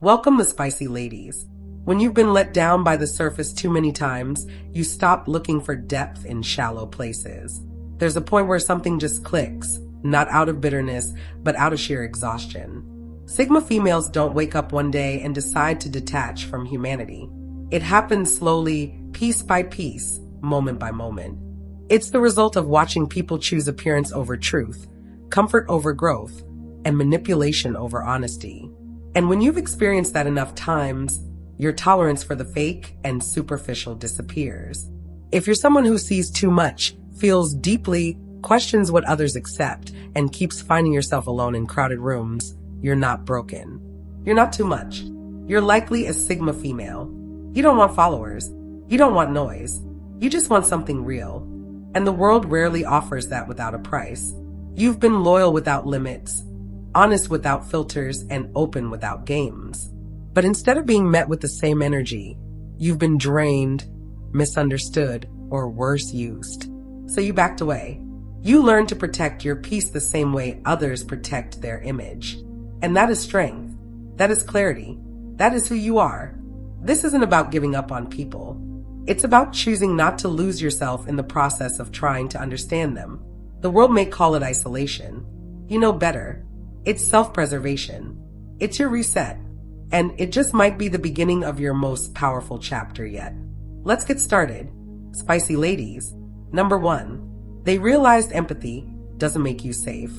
Welcome to Spicy Ladies. When you've been let down by the surface too many times, you stop looking for depth in shallow places. There's a point where something just clicks, not out of bitterness, but out of sheer exhaustion. Sigma females don't wake up one day and decide to detach from humanity. It happens slowly, piece by piece, moment by moment. It's the result of watching people choose appearance over truth, comfort over growth, and manipulation over honesty. And when you've experienced that enough times, your tolerance for the fake and superficial disappears. If you're someone who sees too much, feels deeply, questions what others accept, and keeps finding yourself alone in crowded rooms, you're not broken. You're not too much. You're likely a Sigma female. You don't want followers. You don't want noise. You just want something real. And the world rarely offers that without a price. You've been loyal without limits, honest without filters, and open without games. But instead of being met with the same energy, you've been drained, misunderstood, or worse, used. So you backed away. You learned to protect your peace the same way others protect their image. And that is strength. That is clarity. That is who you are. This isn't about giving up on people. It's about choosing not to lose yourself in the process of trying to understand them. The world may call it isolation. You know better. It's self-preservation. It's your reset. And it just might be the beginning of your most powerful chapter yet. Let's get started. Spicy ladies. Number 1. They realized empathy doesn't make you safe.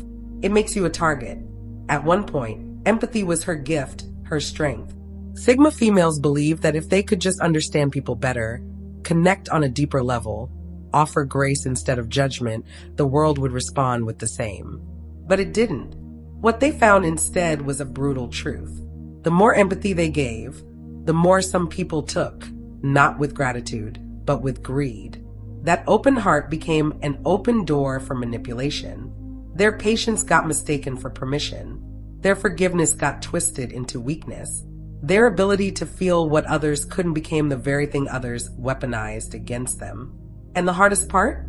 It makes you a target. At one point, empathy was her gift, her strength. Sigma females believe that if they could just understand people better, connect on a deeper level, offer grace instead of judgment, the world would respond with the same. But it didn't. What they found instead was a brutal truth. The more empathy they gave, the more some people took, not with gratitude, but with greed. That open heart became an open door for manipulation. Their patience got mistaken for permission. Their forgiveness got twisted into weakness. Their ability to feel what others couldn't became the very thing others weaponized against them. And the hardest part?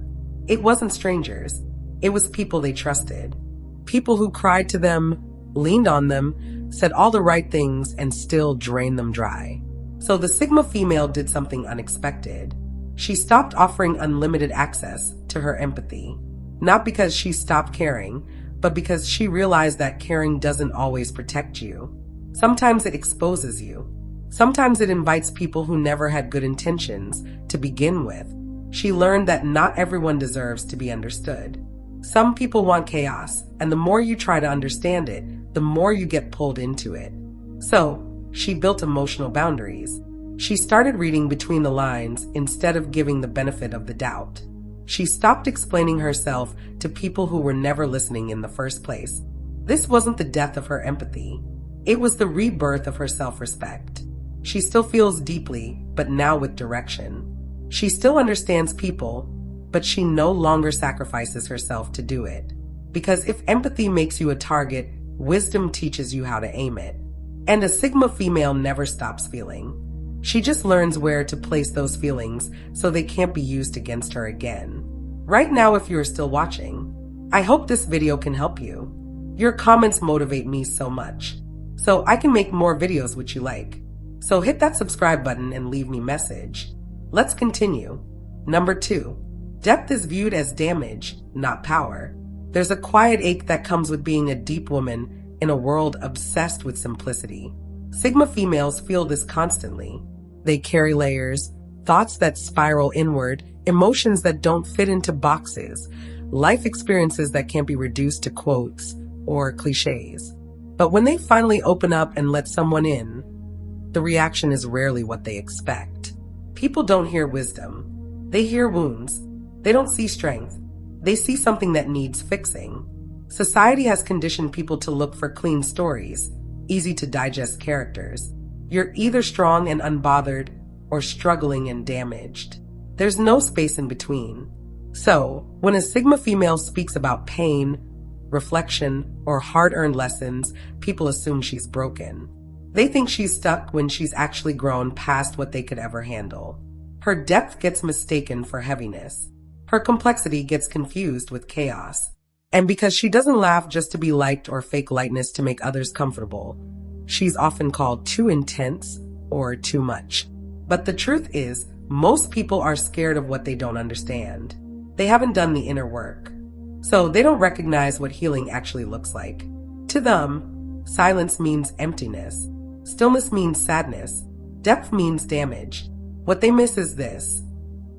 It wasn't strangers. It was people they trusted. People who cried to them, leaned on them, said all the right things, and still drained them dry. So the Sigma female did something unexpected. She stopped offering unlimited access to her empathy. Not because she stopped caring, but because she realized that caring doesn't always protect you. Sometimes it exposes you. Sometimes it invites people who never had good intentions to begin with. She learned that not everyone deserves to be understood. Some people want chaos, and the more you try to understand it, the more you get pulled into it. So, she built emotional boundaries. She started reading between the lines instead of giving the benefit of the doubt. She stopped explaining herself to people who were never listening in the first place. This wasn't the death of her empathy. It was the rebirth of her self-respect. She still feels deeply, but now with direction. She still understands people, but she no longer sacrifices herself to do it. Because if empathy makes you a target, wisdom teaches you how to aim it. And a Sigma female never stops feeling. She just learns where to place those feelings so they can't be used against her again. Right now, if you're still watching, I hope this video can help you. Your comments motivate me so much, so I can make more videos which you like. So hit that subscribe button and leave me a message. Let's continue. Number 2. Depth is viewed as damage, not power. There's a quiet ache that comes with being a deep woman in a world obsessed with simplicity. Sigma females feel this constantly. They carry layers, thoughts that spiral inward, emotions that don't fit into boxes, life experiences that can't be reduced to quotes or cliches. But when they finally open up and let someone in, the reaction is rarely what they expect. People don't hear wisdom. They hear wounds. They don't see strength. They see something that needs fixing. Society has conditioned people to look for clean stories, easy to digest characters. You're either strong and unbothered or struggling and damaged. There's no space in between. So, when a Sigma female speaks about pain, reflection, or hard-earned lessons, people assume she's broken. They think she's stuck when she's actually grown past what they could ever handle. Her depth gets mistaken for heaviness. Her complexity gets confused with chaos. And because she doesn't laugh just to be liked or fake lightness to make others comfortable, She's often called too intense or too much. But the truth is, most people are scared of what they don't understand. They haven't done the inner work. So they don't recognize what healing actually looks like. To them, silence means emptiness. Stillness means sadness. Depth means damage. What they miss is this.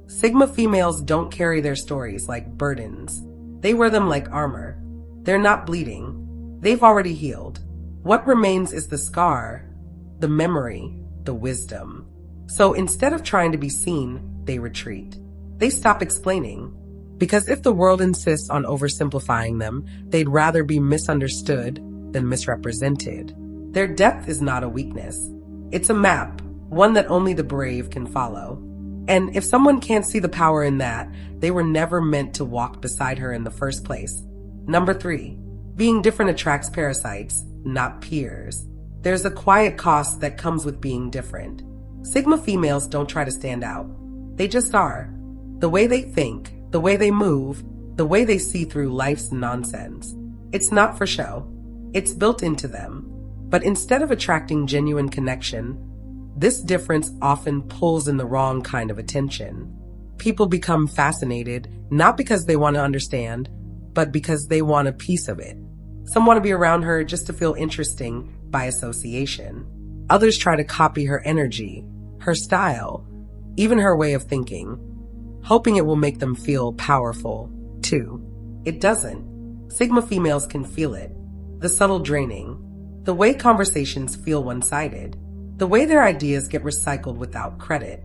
Sigma females don't carry their stories like burdens. They wear them like armor. They're not bleeding. They've already healed. What remains is the scar, the memory, the wisdom. So instead of trying to be seen, they retreat. They stop explaining. Because if the world insists on oversimplifying them, they'd rather be misunderstood than misrepresented. Their depth is not a weakness. It's a map, one that only the brave can follow. And if someone can't see the power in that, they were never meant to walk beside her in the first place. Number 3, being different attracts parasites, not peers. There's a quiet cost that comes with being different. Sigma females don't try to stand out. They just are. The way they think, the way they move, the way they see through life's nonsense. It's not for show. It's built into them. But instead of attracting genuine connection, this difference often pulls in the wrong kind of attention. People become fascinated, not because they want to understand, but because they want a piece of it. Some want to be around her just to feel interesting by association. Others try to copy her energy, her style, even her way of thinking, hoping it will make them feel powerful, too. It doesn't. Sigma females can feel it. The subtle draining. The way conversations feel one-sided. The way their ideas get recycled without credit.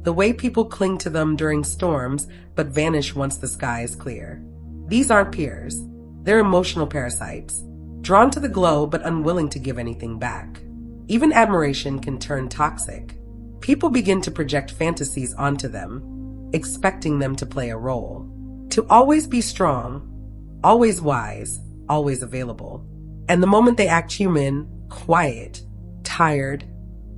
The way people cling to them during storms but vanish once the sky is clear. These aren't peers. They're emotional parasites, drawn to the glow but unwilling to give anything back. Even admiration can turn toxic. People begin to project fantasies onto them, expecting them to play a role. To always be strong, always wise, always available. And the moment they act human, quiet, tired,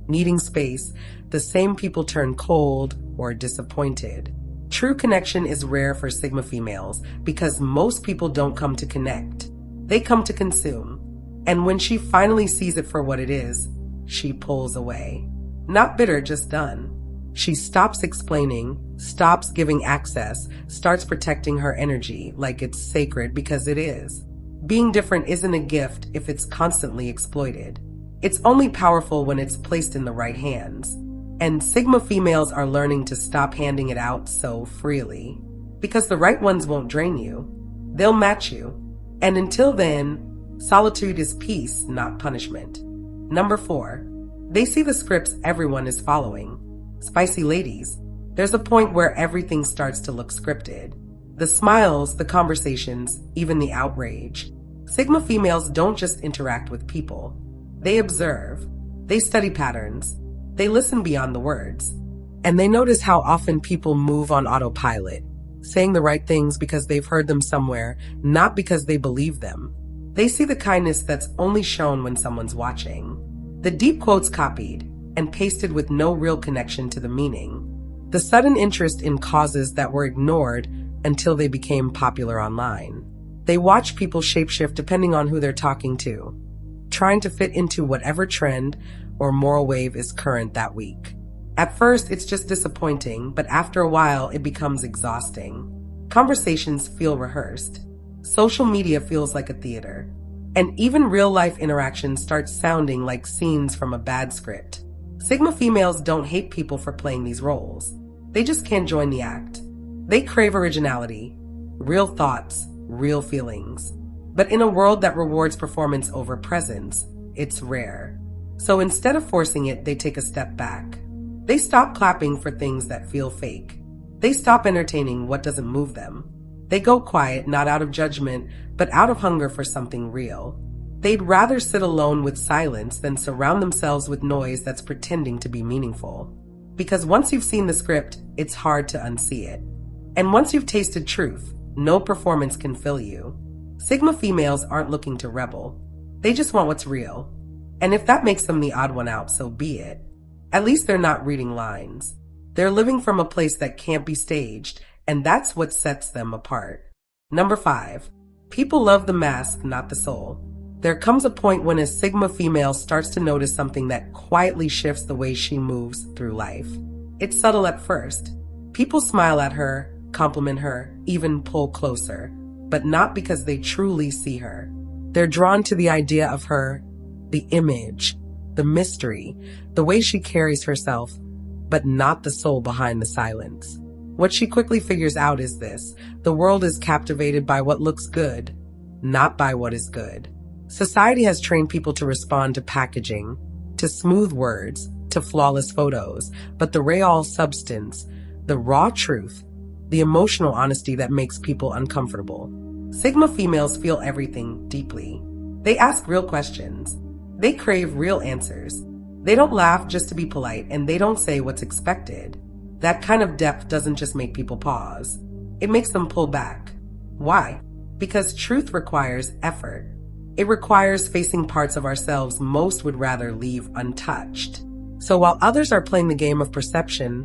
needing space, the same people turn cold or disappointed. True connection is rare for Sigma females because most people don't come to connect. They come to consume. And when she finally sees it for what it is, she pulls away. Not bitter, just done. She stops explaining, stops giving access, starts protecting her energy like it's sacred because it is. Being different isn't a gift if it's constantly exploited. It's only powerful when it's placed in the right hands. And Sigma females are learning to stop handing it out so freely. Because the right ones won't drain you. They'll match you. And until then, solitude is peace, not punishment. Number 4, they see the scripts everyone is following. Spicy ladies. There's a point where everything starts to look scripted. The smiles, the conversations, even the outrage. Sigma females don't just interact with people. They observe. They study patterns. They listen beyond the words. And they notice how often people move on autopilot, saying the right things because they've heard them somewhere, not because they believe them. They see the kindness that's only shown when someone's watching. The deep quotes copied and pasted with no real connection to the meaning. The sudden interest in causes that were ignored until they became popular online. They watch people shapeshift depending on who they're talking to, trying to fit into whatever trend or moral wave is current that week. At first, it's just disappointing, but after a while, it becomes exhausting. Conversations feel rehearsed. Social media feels like a theater. And even real-life interactions start sounding like scenes from a bad script. Sigma females don't hate people for playing these roles. They just can't join the act. They crave originality, real thoughts, real feelings. But in a world that rewards performance over presence, it's rare. So instead of forcing it, they take a step back. They stop clapping for things that feel fake. They stop entertaining what doesn't move them. They go quiet, not out of judgment, but out of hunger for something real. They'd rather sit alone with silence than surround themselves with noise that's pretending to be meaningful. Because once you've seen the script, it's hard to unsee it. And once you've tasted truth, no performance can fill you. Sigma females aren't looking to rebel. They just want what's real. And if that makes them the odd one out, so be it. At least they're not reading lines. They're living from a place that can't be staged, and that's what sets them apart. Number 5, people love the mask, not the soul. There comes a point when a Sigma female starts to notice something that quietly shifts the way she moves through life. It's subtle at first. People smile at her, compliment her, even pull closer, but not because they truly see her. They're drawn to the idea of her, the image, the mystery, the way she carries herself, but not the soul behind the silence. What she quickly figures out is this: the world is captivated by what looks good, not by what is good. Society has trained people to respond to packaging, to smooth words, to flawless photos, but the real substance, the raw truth, the emotional honesty that makes people uncomfortable. Sigma females feel everything deeply. They ask real questions. They crave real answers. They don't laugh just to be polite, and they don't say what's expected. That kind of depth doesn't just make people pause. It makes them pull back. Why? Because truth requires effort. It requires facing parts of ourselves most would rather leave untouched. So while others are playing the game of perception,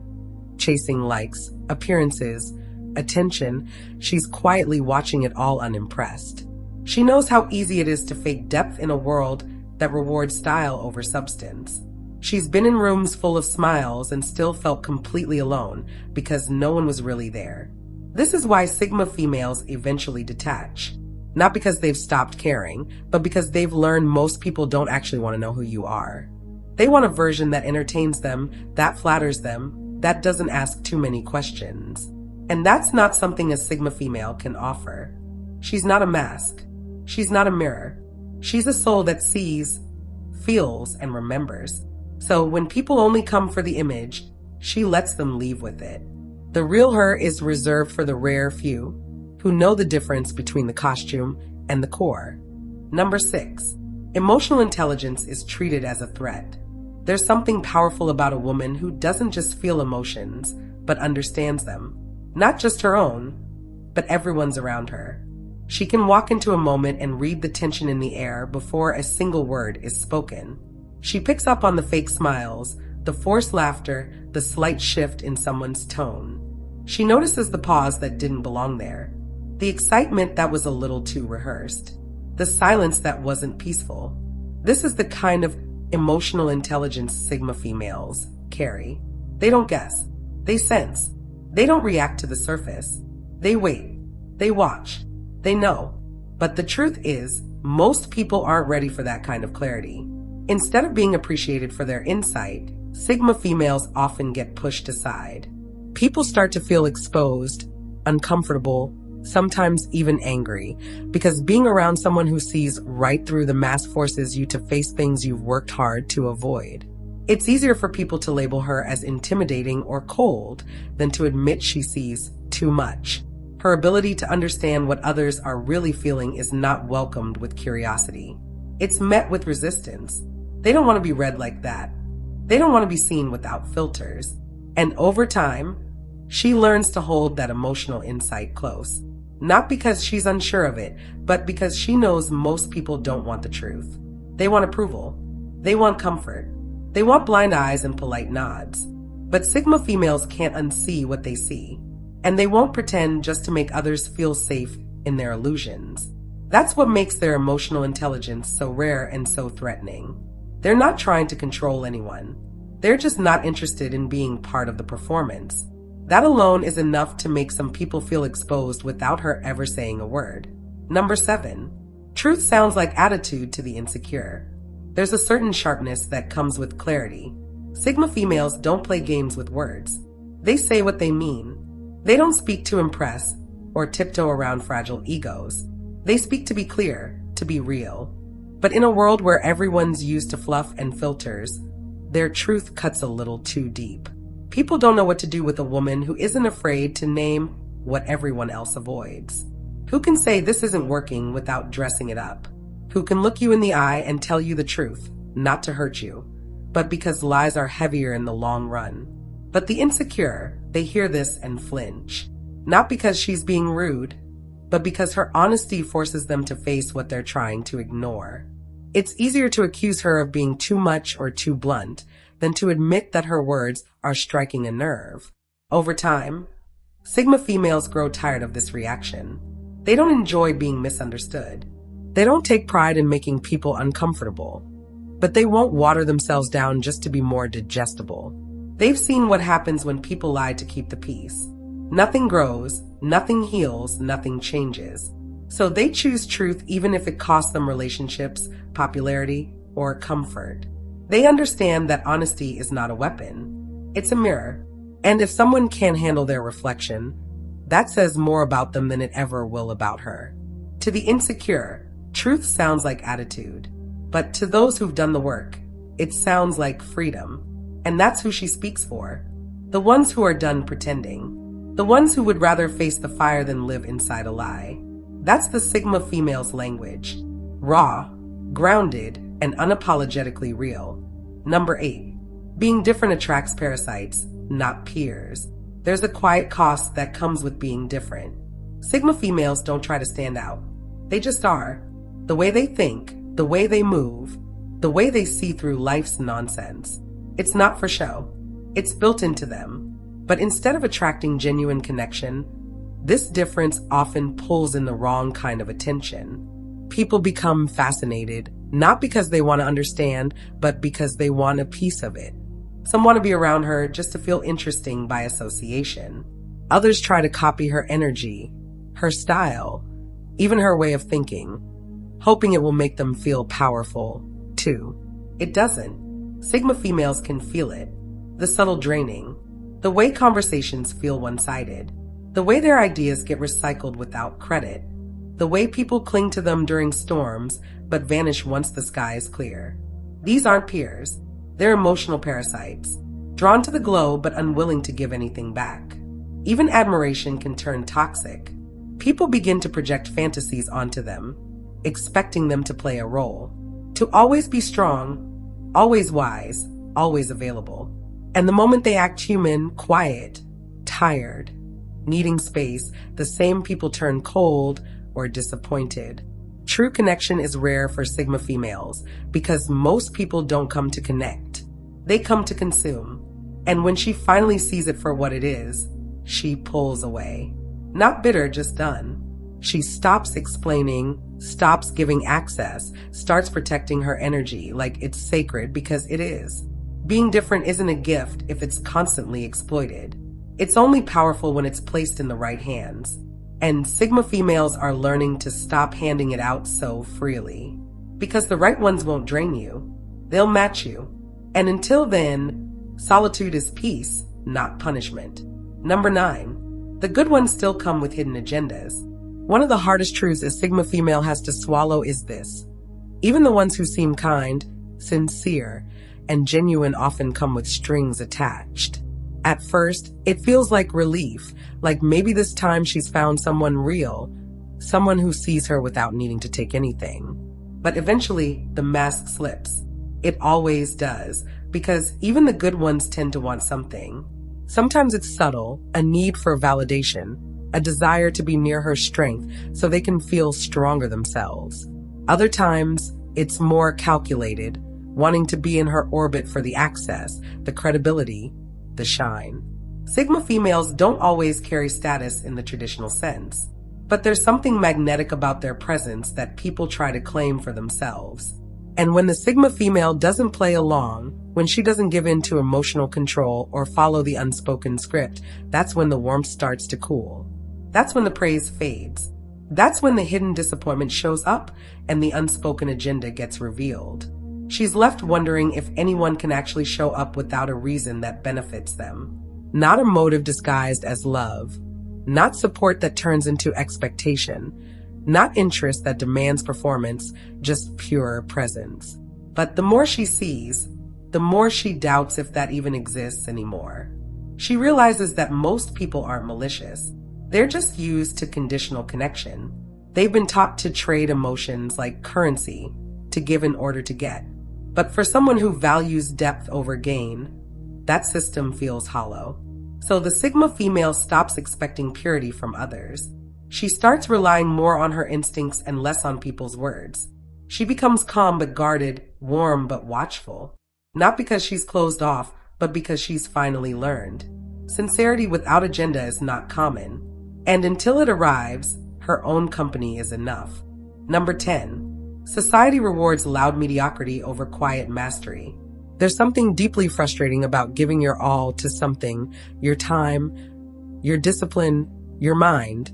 chasing likes, appearances, attention, she's quietly watching it all unimpressed. She knows how easy it is to fake depth in a world that rewards style over substance. She's been in rooms full of smiles and still felt completely alone because no one was really there. This is why Sigma females eventually detach. Not because they've stopped caring, but because they've learned most people don't actually want to know who you are. They want a version that entertains them, that flatters them, that doesn't ask too many questions. And that's not something a Sigma female can offer. She's not a mask. She's not a mirror. She's a soul that sees, feels, and remembers. So when people only come for the image, she lets them leave with it. The real her is reserved for the rare few who know the difference between the costume and the core. Number 6. Emotional intelligence is treated as a threat. There's something powerful about a woman who doesn't just feel emotions, but understands them. Not just her own, but everyone's around her. She can walk into a moment and read the tension in the air before a single word is spoken. She picks up on the fake smiles, the forced laughter, the slight shift in someone's tone. She notices the pause that didn't belong there, the excitement that was a little too rehearsed, the silence that wasn't peaceful. This is the kind of emotional intelligence Sigma females carry. They don't guess. They sense. They don't react to the surface. They wait. They watch. They know. But the truth is, most people aren't ready for that kind of clarity. Instead of being appreciated for their insight, Sigma females often get pushed aside. People start to feel exposed, uncomfortable, sometimes even angry, because being around someone who sees right through the mask forces you to face things you've worked hard to avoid. It's easier for people to label her as intimidating or cold than to admit she sees too much. Her ability to understand what others are really feeling is not welcomed with curiosity. It's met with resistance. They don't want to be read like that. They don't want to be seen without filters. And over time, she learns to hold that emotional insight close. Not because she's unsure of it, but because she knows most people don't want the truth. They want approval. They want comfort. They want blind eyes and polite nods. But Sigma females can't unsee what they see. And they won't pretend just to make others feel safe in their illusions. That's what makes their emotional intelligence so rare and so threatening. They're not trying to control anyone. They're just not interested in being part of the performance. That alone is enough to make some people feel exposed without her ever saying a word. Number 7. Truth sounds like attitude to the insecure. There's a certain sharpness that comes with clarity. Sigma females don't play games with words. They say what they mean. They don't speak to impress or tiptoe around fragile egos. They speak to be clear, to be real. But in a world where everyone's used to fluff and filters, their truth cuts a little too deep. People don't know what to do with a woman who isn't afraid to name what everyone else avoids. Who can say this isn't working without dressing it up? Who can look you in the eye and tell you the truth, not to hurt you, but because lies are heavier in the long run. But the insecure, they hear this and flinch. Not because she's being rude, but because her honesty forces them to face what they're trying to ignore. It's easier to accuse her of being too much or too blunt than to admit that her words are striking a nerve. Over time, Sigma females grow tired of this reaction. They don't enjoy being misunderstood. They don't take pride in making people uncomfortable, but they won't water themselves down just to be more digestible. They've seen what happens when people lie to keep the peace. Nothing grows, nothing heals, nothing changes. So they choose truth even if it costs them relationships, popularity, or comfort. They understand that honesty is not a weapon. It's a mirror. And if someone can't handle their reflection, that says more about them than it ever will about her. To the insecure, truth sounds like attitude. But to those who've done the work, it sounds like freedom. And that's who she speaks for. The ones who are done pretending. The ones who would rather face the fire than live inside a lie. That's the Sigma female's language. Raw, grounded, and unapologetically real. Number 8. Being different attracts parasites, not peers. There's a quiet cost that comes with being different. Sigma females don't try to stand out. They just are. The way they think, the way they move, the way they see through life's nonsense. It's not for show. It's built into them. But instead of attracting genuine connection, this difference often pulls in the wrong kind of attention. People become fascinated, not because they want to understand, but because they want a piece of it. Some want to be around her just to feel interesting by association. Others try to copy her energy, her style, even her way of thinking, hoping it will make them feel powerful, too. It doesn't. Sigma females can feel it. The subtle draining. The way conversations feel one-sided. The way their ideas get recycled without credit. The way people cling to them during storms, but vanish once the sky is clear. These aren't peers. They're emotional parasites, drawn to the glow but unwilling to give anything back. Even admiration can turn toxic. People begin to project fantasies onto them, expecting them to play a role. To always be strong, always wise, always available. And the moment they act human, quiet, tired, needing space, the same people turn cold or disappointed. True connection is rare for Sigma females because most people don't come to connect. They come to consume. And when she finally sees it for what it is, she pulls away. Not bitter, just done. She stops explaining, stops giving access, starts protecting her energy like it's sacred because it is. Being different isn't a gift if it's constantly exploited. It's only powerful when it's placed in the right hands. And Sigma females are learning to stop handing it out so freely. Because the right ones won't drain you. They'll match you. And until then, solitude is peace, not punishment. Number 9. The good ones still come with hidden agendas. One of the hardest truths a Sigma female has to swallow is this. Even the ones who seem kind, sincere, and genuine often come with strings attached. At first, it feels like relief, like maybe this time she's found someone real, someone who sees her without needing to take anything. But eventually, the mask slips. It always does, because even the good ones tend to want something. Sometimes it's subtle, a need for validation, a desire to be near her strength so they can feel stronger themselves. Other times, it's more calculated, wanting to be in her orbit for the access, the credibility, the shine. Sigma females don't always carry status in the traditional sense, but there's something magnetic about their presence that people try to claim for themselves. And when the Sigma female doesn't play along, when she doesn't give in to emotional control or follow the unspoken script, that's when the warmth starts to cool. That's when the praise fades. That's when the hidden disappointment shows up and the unspoken agenda gets revealed. She's left wondering if anyone can actually show up without a reason that benefits them. Not a motive disguised as love. Not support that turns into expectation. Not interest that demands performance, just pure presence. But the more she sees, the more she doubts if that even exists anymore. She realizes that most people aren't malicious. They're just used to conditional connection. They've been taught to trade emotions like currency, to give in order to get. But for someone who values depth over gain, that system feels hollow. So the Sigma female stops expecting purity from others. She starts relying more on her instincts and less on people's words. She becomes calm but guarded, warm but watchful. Not because she's closed off, but because she's finally learned. Sincerity without agenda is not common. And until it arrives, her own company is enough. Number 10. Society rewards loud mediocrity over quiet mastery. There's something deeply frustrating about giving your all to something, your time, your discipline, your mind,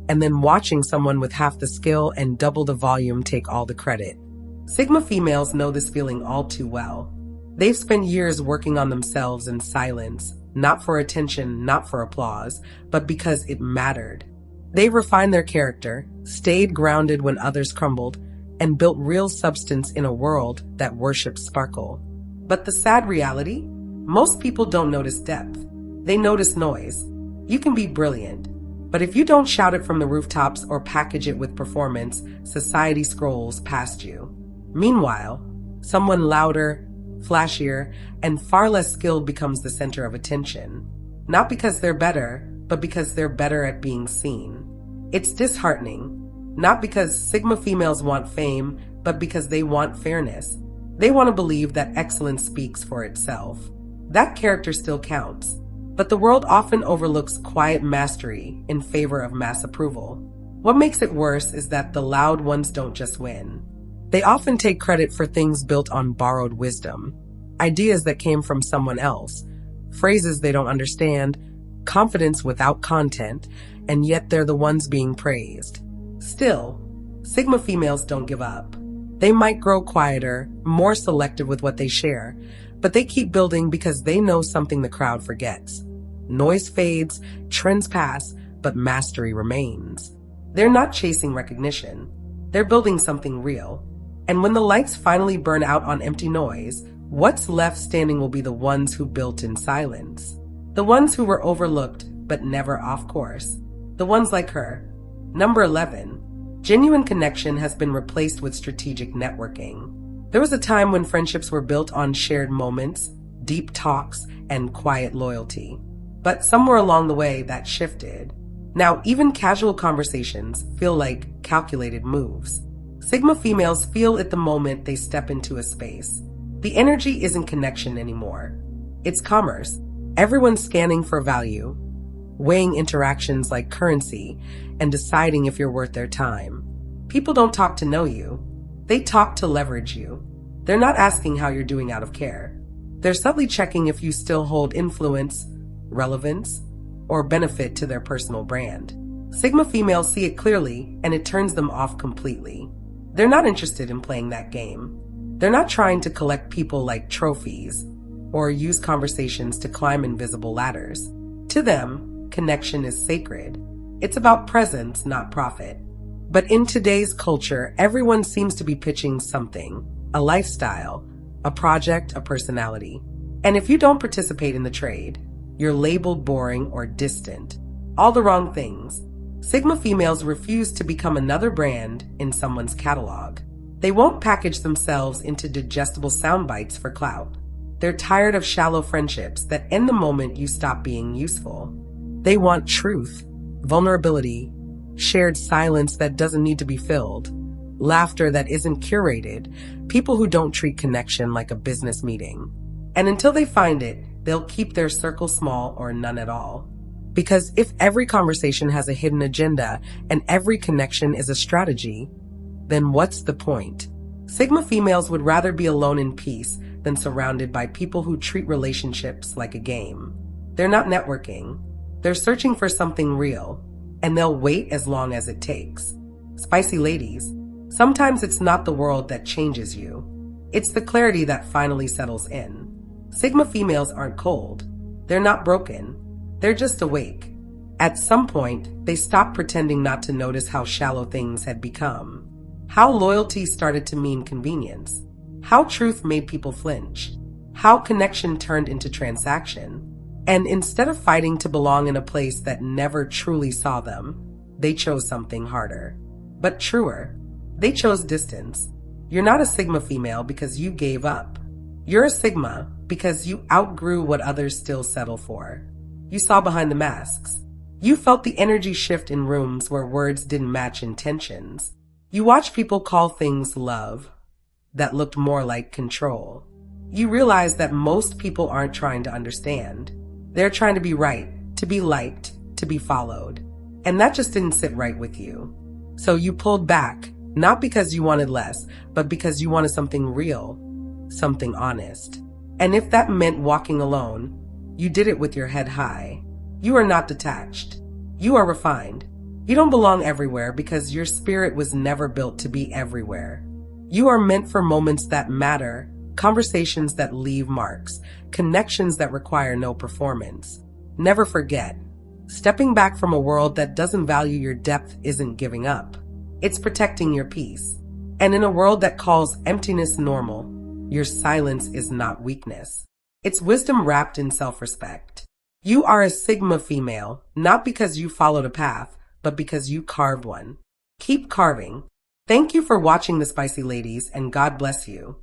and then watching someone with half the skill and double the volume take all the credit. Sigma females know this feeling all too well. They've spent years working on themselves in silence, not for attention, not for applause, but because it mattered. They refined their character, stayed grounded when others crumbled, and built real substance in a world that worships sparkle. But the sad reality? Most people don't notice depth. They notice noise. You can be brilliant, but if you don't shout it from the rooftops or package it with performance, society scrolls past you. Meanwhile, someone louder, flashier, and far less skilled becomes the center of attention. Not because they're better, but because they're better at being seen. It's disheartening. Not because Sigma females want fame, but because they want fairness. They want to believe that excellence speaks for itself. That character still counts. But the world often overlooks quiet mastery in favor of mass approval. What makes it worse is that the loud ones don't just win. They often take credit for things built on borrowed wisdom, ideas that came from someone else, phrases they don't understand, confidence without content, and yet they're the ones being praised. Still, Sigma females don't give up. They might grow quieter, more selective with what they share, but they keep building because they know something the crowd forgets. Noise fades, trends pass, but mastery remains. They're not chasing recognition. They're building something real. And when the lights finally burn out on empty noise, what's left standing will be the ones who built in silence. The ones who were overlooked but never off course. The ones like her. Number 11. Genuine connection has been replaced with strategic networking. There was a time when friendships were built on shared moments, deep talks, and quiet loyalty. But somewhere along the way, that shifted. Now, even casual conversations feel like calculated moves. Sigma females feel it the moment they step into a space. The energy isn't connection anymore. It's commerce. Everyone's scanning for value, weighing interactions like currency, and deciding if you're worth their time. People don't talk to know you. They talk to leverage you. They're not asking how you're doing out of care. They're subtly checking if you still hold influence, relevance, or benefit to their personal brand. Sigma females see it clearly, and it turns them off completely. They're not interested in playing that game. They're not trying to collect people like trophies or use conversations to climb invisible ladders. To them, connection is sacred. It's about presence, not profit. But in today's culture, everyone seems to be pitching something, a lifestyle, a project, a personality. And if you don't participate in the trade, you're labeled boring or distant. All the wrong things. Sigma females refuse to become another brand in someone's catalog. They won't package themselves into digestible sound bites for clout. They're tired of shallow friendships that end the moment you stop being useful. They want truth, vulnerability, shared silence that doesn't need to be filled, laughter that isn't curated, people who don't treat connection like a business meeting. And until they find it, they'll keep their circle small or none at all. Because if every conversation has a hidden agenda and every connection is a strategy, then what's the point? Sigma females would rather be alone in peace than surrounded by people who treat relationships like a game. They're not networking. They're searching for something real, and they'll wait as long as it takes. Spicy ladies, sometimes it's not the world that changes you. It's the clarity that finally settles in. Sigma females aren't cold. They're not broken. They're just awake. At some point, they stopped pretending not to notice how shallow things had become. How loyalty started to mean convenience. How truth made people flinch. How connection turned into transaction. And instead of fighting to belong in a place that never truly saw them, they chose something harder. But truer. They chose distance. You're not a Sigma female because you gave up. You're a Sigma because you outgrew what others still settle for. You saw behind the masks. You felt the energy shift in rooms where words didn't match intentions. You watched people call things love that looked more like control. You realized that most people aren't trying to understand. They're trying to be right, to be liked, to be followed. And that just didn't sit right with you. So you pulled back, Not because you wanted less, but because you wanted something real, something honest. And if that meant walking alone, you did it with your head high. You are not detached. You are refined. You don't belong everywhere because your spirit was never built to be everywhere. You are meant for moments that matter, conversations that leave marks, connections that require no performance. Never forget, stepping back from a world that doesn't value your depth isn't giving up. It's protecting your peace. And in a world that calls emptiness normal, your silence is not weakness. It's wisdom wrapped in self-respect. You are a Sigma female, not because you followed a path, but because you carved one. Keep carving. Thank you for watching The Spicy Ladies, and God bless you.